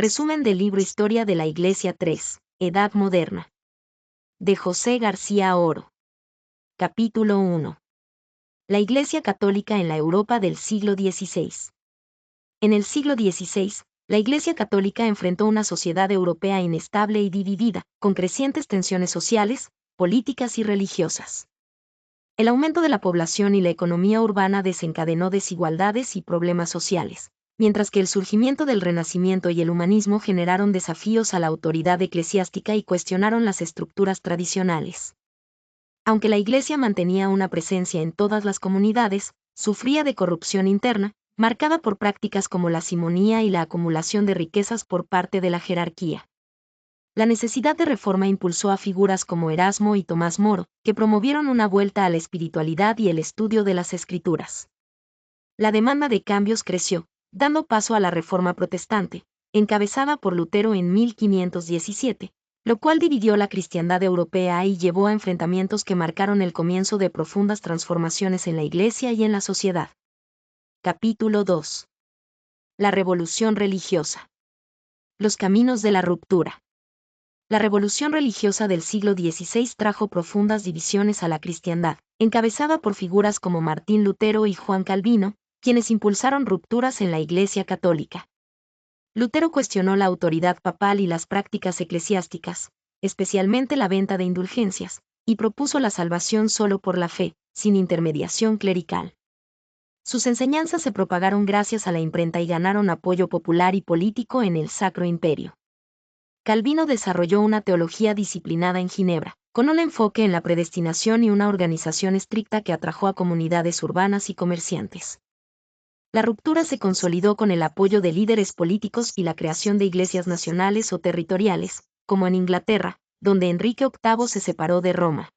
Resumen del libro Historia de la Iglesia 3, Edad Moderna. De José García Oro. Capítulo 1. La Iglesia Católica en la Europa del siglo XVI. En el siglo XVI, la Iglesia Católica enfrentó una sociedad europea inestable y dividida, con crecientes tensiones sociales, políticas y religiosas. El aumento de la población y la economía urbana desencadenó desigualdades y problemas sociales, mientras que el surgimiento del Renacimiento y el humanismo generaron desafíos a la autoridad eclesiástica y cuestionaron las estructuras tradicionales. Aunque la Iglesia mantenía una presencia en todas las comunidades, sufría de corrupción interna, marcada por prácticas como la simonía y la acumulación de riquezas por parte de la jerarquía. La necesidad de reforma impulsó a figuras como Erasmo y Tomás Moro, que promovieron una vuelta a la espiritualidad y el estudio de las Escrituras. La demanda de cambios creció, dando paso a la Reforma Protestante, encabezada por Lutero en 1517, lo cual dividió la cristiandad europea y llevó a enfrentamientos que marcaron el comienzo de profundas transformaciones en la Iglesia y en la sociedad. Capítulo 2. La Revolución Religiosa. Los caminos de la ruptura. La revolución religiosa del siglo XVI trajo profundas divisiones a la cristiandad, encabezada por figuras como Martín Lutero y Juan Calvino, quienes impulsaron rupturas en la Iglesia Católica. Lutero cuestionó la autoridad papal y las prácticas eclesiásticas, especialmente la venta de indulgencias, y propuso la salvación solo por la fe, sin intermediación clerical. Sus enseñanzas se propagaron gracias a la imprenta y ganaron apoyo popular y político en el Sacro Imperio. Calvino desarrolló una teología disciplinada en Ginebra, con un enfoque en la predestinación y una organización estricta que atrajo a comunidades urbanas y comerciantes. La ruptura se consolidó con el apoyo de líderes políticos y la creación de iglesias nacionales o territoriales, como en Inglaterra, donde Enrique VIII se separó de Roma.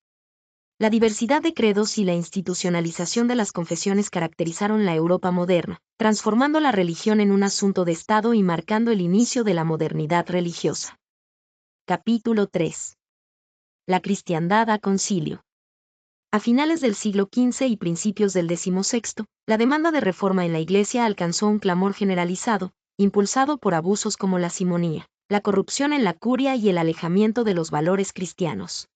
La diversidad de credos y la institucionalización de las confesiones caracterizaron la Europa moderna, transformando la religión en un asunto de Estado y marcando el inicio de la modernidad religiosa. Capítulo 3. La cristiandad a concilio. A finales del siglo XV y principios del XVI, la demanda de reforma en la Iglesia alcanzó un clamor generalizado, impulsado por abusos como la simonía, la corrupción en la curia y el alejamiento de los valores cristianos.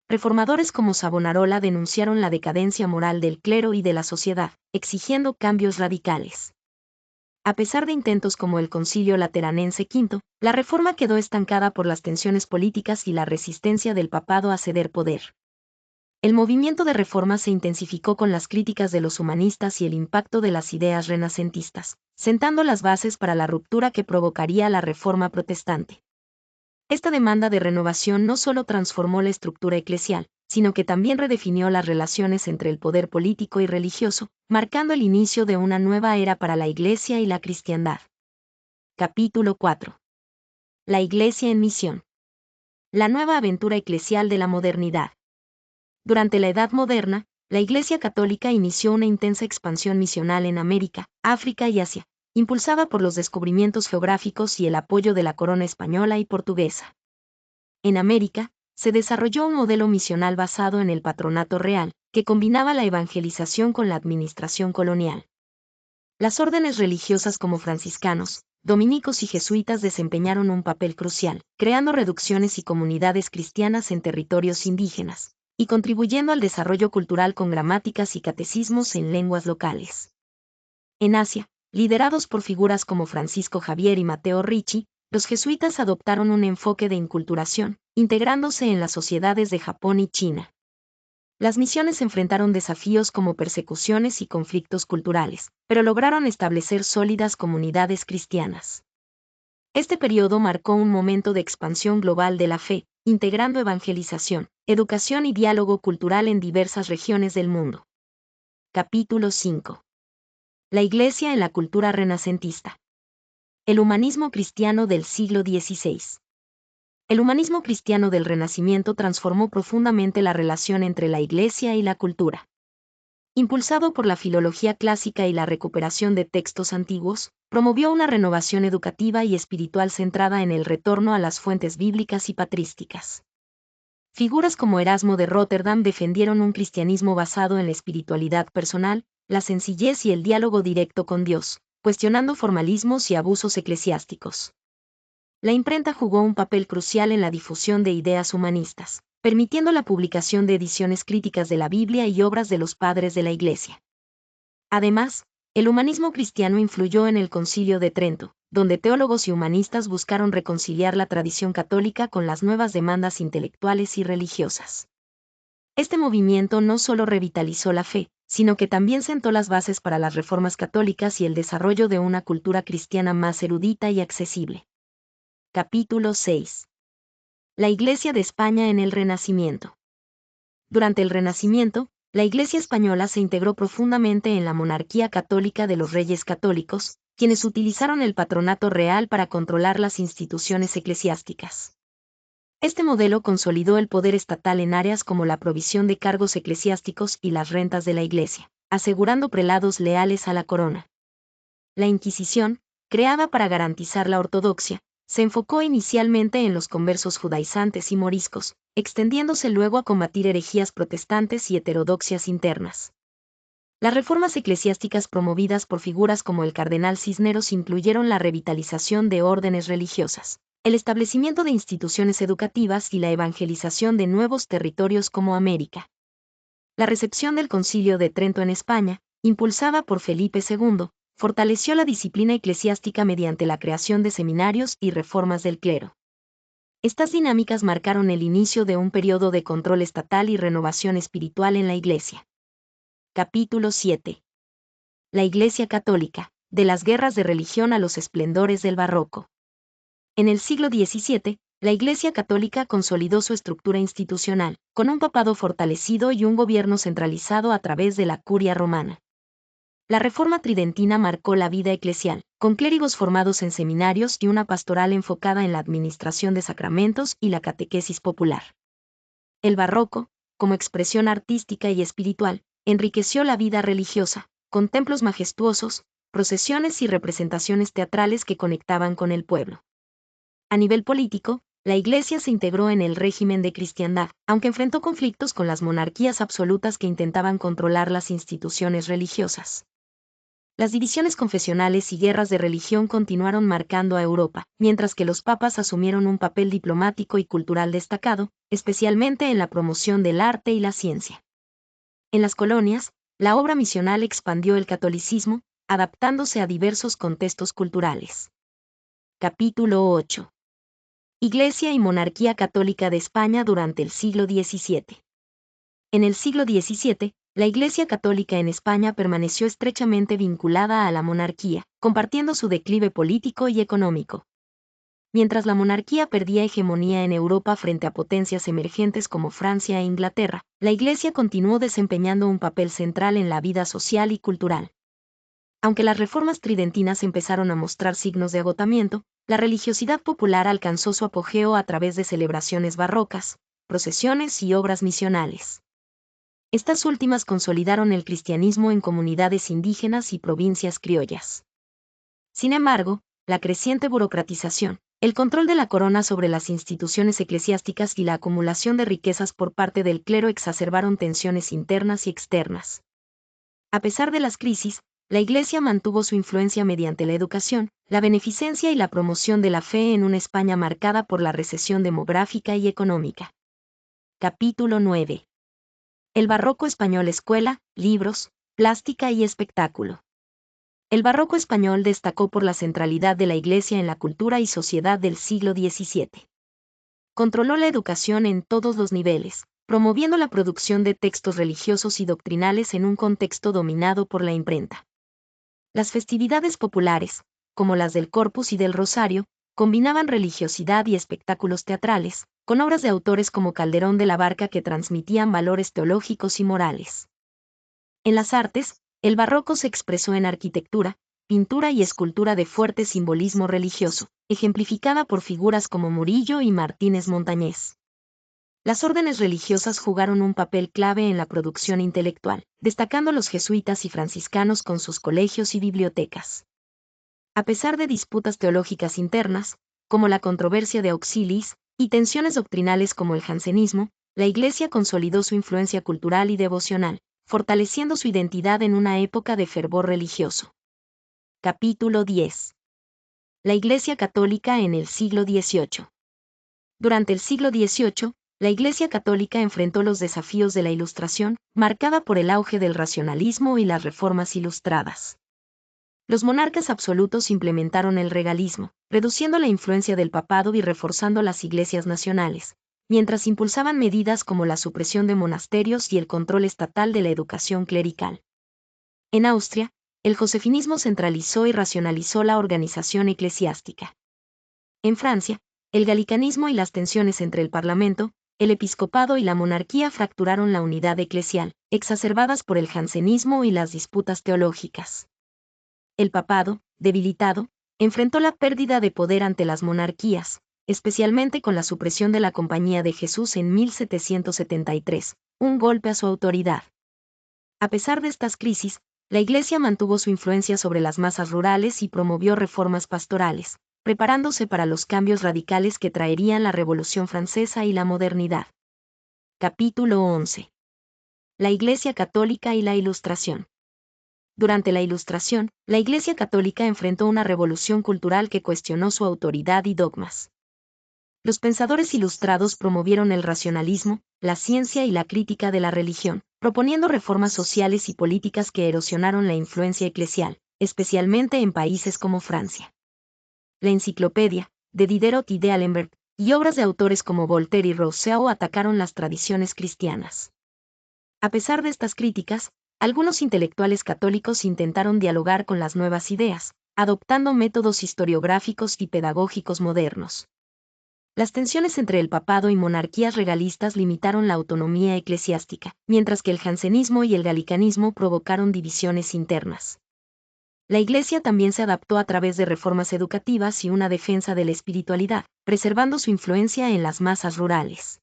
Reformadores como Savonarola denunciaron la decadencia moral del clero y de la sociedad, exigiendo cambios radicales. A pesar de intentos como el Concilio Lateranense V, la reforma quedó estancada por las tensiones políticas y la resistencia del papado a ceder poder. El movimiento de reforma se intensificó con las críticas de los humanistas y el impacto de las ideas renacentistas, sentando las bases para la ruptura que provocaría la Reforma Protestante. Esta demanda de renovación no solo transformó la estructura eclesial, sino que también redefinió las relaciones entre el poder político y religioso, marcando el inicio de una nueva era para la Iglesia y la cristiandad. Capítulo 4. La Iglesia en misión. La nueva aventura eclesial de la modernidad. Durante la Edad Moderna, la Iglesia Católica inició una intensa expansión misional en América, África y Asia, impulsada por los descubrimientos geográficos y el apoyo de la corona española y portuguesa. En América, se desarrolló un modelo misional basado en el patronato real, que combinaba la evangelización con la administración colonial. Las órdenes religiosas como franciscanos, dominicos y jesuitas desempeñaron un papel crucial, creando reducciones y comunidades cristianas en territorios indígenas, y contribuyendo al desarrollo cultural con gramáticas y catecismos en lenguas locales. En Asia, liderados por figuras como Francisco Javier y Mateo Ricci, los jesuitas adoptaron un enfoque de inculturación, integrándose en las sociedades de Japón y China. Las misiones enfrentaron desafíos como persecuciones y conflictos culturales, pero lograron establecer sólidas comunidades cristianas. Este periodo marcó un momento de expansión global de la fe, integrando evangelización, educación y diálogo cultural en diversas regiones del mundo. Capítulo 5. La Iglesia en la cultura renacentista. El humanismo cristiano del siglo XVI. El humanismo cristiano del Renacimiento transformó profundamente la relación entre la Iglesia y la cultura. Impulsado por la filología clásica y la recuperación de textos antiguos, promovió una renovación educativa y espiritual centrada en el retorno a las fuentes bíblicas y patrísticas. Figuras como Erasmo de Róterdam defendieron un cristianismo basado en la espiritualidad personal, la sencillez y el diálogo directo con Dios, cuestionando formalismos y abusos eclesiásticos. la imprenta jugó un papel crucial en la difusión de ideas humanistas, permitiendo la publicación de ediciones críticas de la Biblia y obras de los padres de la Iglesia. Además, el humanismo cristiano influyó en el Concilio de Trento, donde teólogos y humanistas buscaron reconciliar la tradición católica con las nuevas demandas intelectuales y religiosas. Este movimiento no solo revitalizó la fe, sino que también sentó las bases para las reformas católicas y el desarrollo de una cultura cristiana más erudita y accesible. Capítulo 6. La Iglesia de España en el Renacimiento. Durante el Renacimiento, la Iglesia española se integró profundamente en la monarquía católica de los Reyes Católicos, quienes utilizaron el patronato real para controlar las instituciones eclesiásticas. Este modelo consolidó el poder estatal en áreas como la provisión de cargos eclesiásticos y las rentas de la Iglesia, asegurando prelados leales a la corona. La Inquisición, creada para garantizar la ortodoxia, se enfocó inicialmente en los conversos judaizantes y moriscos, extendiéndose luego a combatir herejías protestantes y heterodoxias internas. Las reformas eclesiásticas promovidas por figuras como el cardenal Cisneros incluyeron la revitalización de órdenes religiosas, el establecimiento de instituciones educativas y la evangelización de nuevos territorios como América. La recepción del Concilio de Trento en España, impulsada por Felipe II, fortaleció la disciplina eclesiástica mediante la creación de seminarios y reformas del clero. Estas dinámicas marcaron el inicio de un periodo de control estatal y renovación espiritual en la Iglesia. Capítulo 7. La Iglesia Católica, de las guerras de religión a los esplendores del Barroco. En el siglo XVII, la Iglesia Católica consolidó su estructura institucional, con un papado fortalecido y un gobierno centralizado a través de la Curia Romana. La Reforma Tridentina marcó la vida eclesial, con clérigos formados en seminarios y una pastoral enfocada en la administración de sacramentos y la catequesis popular. El Barroco, como expresión artística y espiritual, enriqueció la vida religiosa, con templos majestuosos, procesiones y representaciones teatrales que conectaban con el pueblo. A nivel político, la Iglesia se integró en el régimen de cristiandad, aunque enfrentó conflictos con las monarquías absolutas que intentaban controlar las instituciones religiosas. Las divisiones confesionales y guerras de religión continuaron marcando a Europa, mientras que los papas asumieron un papel diplomático y cultural destacado, especialmente en la promoción del arte y la ciencia. En las colonias, la obra misional expandió el catolicismo, adaptándose a diversos contextos culturales. Capítulo 8. Iglesia y monarquía católica de España durante el siglo XVII. En el siglo XVII, la Iglesia católica en España permaneció estrechamente vinculada a la monarquía, compartiendo su declive político y económico. Mientras la monarquía perdía hegemonía en Europa frente a potencias emergentes como Francia e Inglaterra, la Iglesia continuó desempeñando un papel central en la vida social y cultural. Aunque las reformas tridentinas empezaron a mostrar signos de agotamiento, la religiosidad popular alcanzó su apogeo a través de celebraciones barrocas, procesiones y obras misionales. Estas últimas consolidaron el cristianismo en comunidades indígenas y provincias criollas. Sin embargo, la creciente burocratización, el control de la corona sobre las instituciones eclesiásticas y la acumulación de riquezas por parte del clero exacerbaron tensiones internas y externas. A pesar de las crisis, la Iglesia mantuvo su influencia mediante la educación, la beneficencia y la promoción de la fe en una España marcada por la recesión demográfica y económica. Capítulo 9. El Barroco español: escuela, libros, plástica y espectáculo. El Barroco español destacó por la centralidad de la Iglesia en la cultura y sociedad del siglo XVII. Controló la educación en todos los niveles, promoviendo la producción de textos religiosos y doctrinales en un contexto dominado por la imprenta. Las festividades populares, como las del Corpus y del Rosario, combinaban religiosidad y espectáculos teatrales, con obras de autores como Calderón de la Barca que transmitían valores teológicos y morales. En las artes, el Barroco se expresó en arquitectura, pintura y escultura de fuerte simbolismo religioso, ejemplificada por figuras como Murillo y Martínez Montañés. Las órdenes religiosas jugaron un papel clave en la producción intelectual, destacando los jesuitas y franciscanos con sus colegios y bibliotecas. A pesar de disputas teológicas internas, como la controversia de Auxilis, y tensiones doctrinales como el jansenismo, la Iglesia consolidó su influencia cultural y devocional, fortaleciendo su identidad en una época de fervor religioso. Capítulo 10. La Iglesia Católica en el siglo XVIII. Durante el siglo XVIII, la Iglesia Católica enfrentó los desafíos de la Ilustración, marcada por el auge del racionalismo y las reformas ilustradas. Los monarcas absolutos implementaron el regalismo, reduciendo la influencia del papado y reforzando las iglesias nacionales, mientras impulsaban medidas como la supresión de monasterios y el control estatal de la educación clerical. En Austria, el josefinismo centralizó y racionalizó la organización eclesiástica. En Francia, el galicanismo y las tensiones entre el parlamento, el episcopado y la monarquía fracturaron la unidad eclesial, exacerbadas por el jansenismo y las disputas teológicas. El papado, debilitado, enfrentó la pérdida de poder ante las monarquías, especialmente con la supresión de la Compañía de Jesús en 1773, un golpe a su autoridad. A pesar de estas crisis, la Iglesia mantuvo su influencia sobre las masas rurales y promovió reformas pastorales, preparándose para los cambios radicales que traerían la Revolución Francesa y la modernidad. Capítulo 11. La Iglesia Católica y la Ilustración. Durante la Ilustración, la Iglesia Católica enfrentó una revolución cultural que cuestionó su autoridad y dogmas. Los pensadores ilustrados promovieron el racionalismo, la ciencia y la crítica de la religión, proponiendo reformas sociales y políticas que erosionaron la influencia eclesial, especialmente en países como Francia. La Enciclopedia, de Diderot y d'Alembert, y obras de autores como Voltaire y Rousseau atacaron las tradiciones cristianas. A pesar de estas críticas, algunos intelectuales católicos intentaron dialogar con las nuevas ideas, adoptando métodos historiográficos y pedagógicos modernos. Las tensiones entre el papado y monarquías regalistas limitaron la autonomía eclesiástica, mientras que el jansenismo y el galicanismo provocaron divisiones internas. La Iglesia también se adaptó a través de reformas educativas y una defensa de la espiritualidad, preservando su influencia en las masas rurales.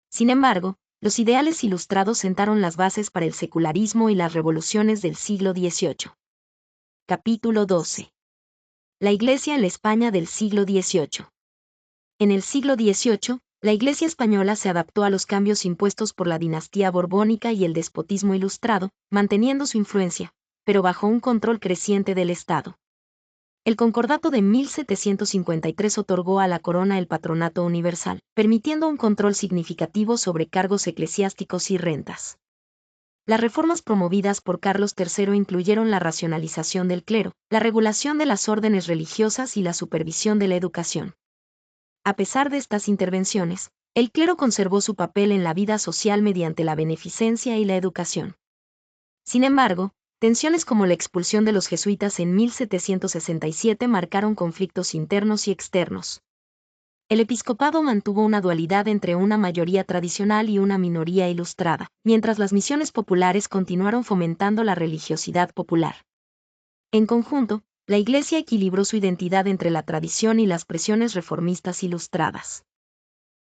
Sin embargo, los ideales ilustrados sentaron las bases para el secularismo y las revoluciones del siglo XVIII. Capítulo 12. La Iglesia en la España del siglo XVIII. En el siglo XVIII, la Iglesia española se adaptó a los cambios impuestos por la dinastía borbónica y el despotismo ilustrado, manteniendo su influencia, pero bajo un control creciente del Estado. El Concordato de 1753 otorgó a la corona el patronato universal, permitiendo un control significativo sobre cargos eclesiásticos y rentas. Las reformas promovidas por Carlos III incluyeron la racionalización del clero, la regulación de las órdenes religiosas y la supervisión de la educación. A pesar de estas intervenciones, el clero conservó su papel en la vida social mediante la beneficencia y la educación. Sin embargo, tensiones como la expulsión de los jesuitas en 1767 marcaron conflictos internos y externos. El episcopado mantuvo una dualidad entre una mayoría tradicional y una minoría ilustrada, mientras las misiones populares continuaron fomentando la religiosidad popular. En conjunto, la Iglesia equilibró su identidad entre la tradición y las presiones reformistas ilustradas.